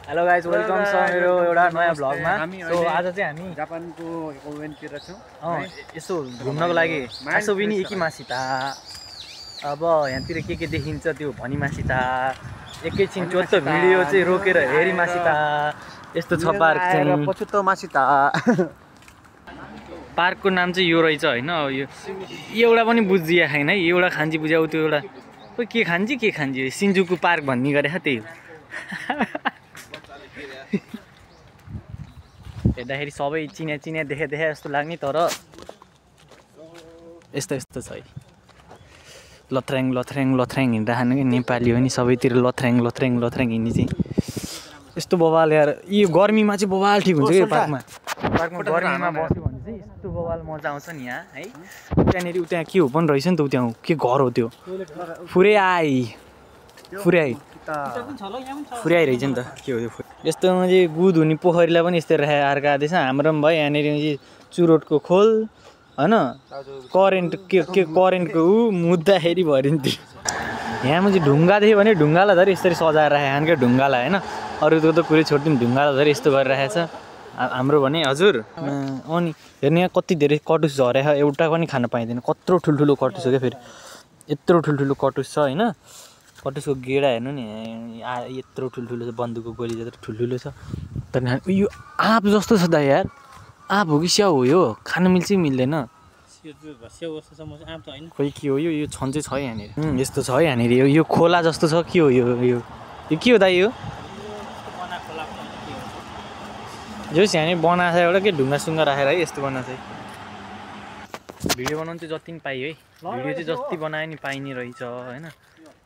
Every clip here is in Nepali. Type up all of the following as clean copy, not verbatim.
हेलो गाइज वेलकम छ मेरो एउटा नयाँ भ्लगमा। सो आज चाहिँ हामी जापानको ओभेनतिर छौँ। यसो घुम्नको लागि आसोबिनी एकिमासित। अब यहाँतिर के देखिन्छ त्यो भनिमासित एकैछिन चोत्त भिडियो चाहिँ रोकेर हेरिमासित। यस्तो छ पार्क चाहिँ पछुतो मासित। पार्कको नाम चाहिँ यो रहेछ होइन। यो एउटा पनि बुझिया छैन है। एउटा खान्जी बुझ्या त्यो एउटा के खान्जी सिन्जुकु पार्क भन्ने गरे त्यही हेर्दाखेरि सबै चिन्या देखे जस्तो लाग्ने तर यस्तो छ है। लथ्र्याङ हिँड्दाखेरि नेपाली हो नि सबैतिर लथ्र्याङ हिँड्ने चाहिँ यस्तो बवाल यार। यो गर्मीमा चाहिँ बवाल ठिक हुन्छ कि पार्कमा गर्मीमा बस्यो भने चाहिँ यस्तो बवाल मजा आउँछ नि यहाँ है। त्यहाँनिर त्यहाँ के हो पनि रहेछ नि त त्यहाँ के घर हो त्यो फुरै आइरहेछ नि त के हो त्यो यस्तोमा चाहिँ गुद हुने पोखरीलाई पनि यस्तै राखेर अर्का आउँदैछ। हाम्रो पनि भयो यहाँनिर चाहिँ चुरोटको खोल होइन करेन्टको मुद्दाखेरि भरि नि त्यो यहाँमा चाहिँ ढुङ्गा देख्यो भने ढुङ्गालाई धरि यसरी सजाएर राखेको क्या ढुङ्गालाई होइन। अरूको त कुरै छोडिदिउँ ढुङ्गालाई धरि यस्तो गरेर राखेको छ हाम्रो भने हजुर। अनि हेर्ने यहाँ कति धेरै कटुस झरेको एउटा पनि खान पाइँदैन। कत्रो ठुल्ठुलो कटुस हो क्या फेरि यत्रो ठुल्ठुलो कटुस छ होइन। कटुसको गेडा हेर्नु नि यत्रो ठुल्ठुलो छ बन्दुकको गोली जत्रो ठुल्ठुलो छ। तर यो आँप जस्तो छ त यार। आँप हो कि स्याउ हो यो खान मिल्छ कि मिल्दैन खोइ के हो यो छन चाहिँ छ यहाँनिर यस्तो छ यहाँनिर यो खोला जस्तो छ के हो यो के हो दाइ यो जोस् यहाँनिर बनाएको छ एउटा के ढुङ्गासुङ्गा राखेर है यस्तो बनाएको छ। भिडियो बनाउनु चाहिँ जति पनि पाइयो है। भिडियो चाहिँ जति बनायो नि पाइने रहेछ होइन।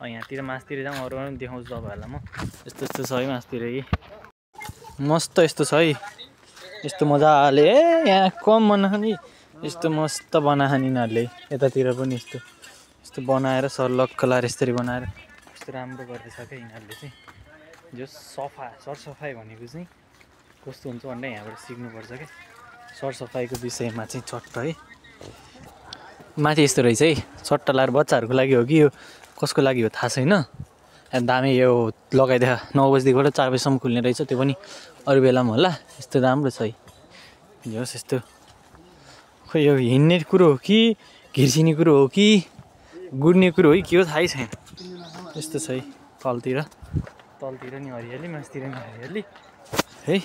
यहाँतिर मासतिर जाउँ अरू पनि देखाउँछु तपाईँहरूलाई म। यस्तो छ है मासतिर कि मस्त यस्तो छ है। यस्तो मजाले यहाँ कम बनाएको नि यस्तो मस्त बनाएको नि यिनीहरूले यतातिर पनि यस्तो बनाएर सरलक्कलार यसरी बनाएर यस्तो राम्रो गर्दैछ क्या यिनीहरूले चाहिँ। जो सरसफाइ भनेको चाहिँ कस्तो हुन्छ भन्दा यहाँबाट सिक्नुपर्छ क्या सरसफाइको विषयमा चाहिँ चट्ट है। माथि यस्तो रहेछ है चट्टा लाएर बच्चाहरूको लागि हो कि यो कसको लागि हो थाहा छैन। दामी यो लगाइदिए 9 बजीदेखिबाट 4 बजीसम्म खुल्ने रहेछ त्यो पनि अरू बेलामा होला। यस्तो राम्रो छ है जोस् यस्तो खोइ यो हिँड्ने कुरो हो कि घिर्सिने कुरो हो कि गुड्ने कुरो हो कि के हो थाहै छैन। यस्तो छ है तलतिर नि हरियाली मासतिर नि हरियाली है।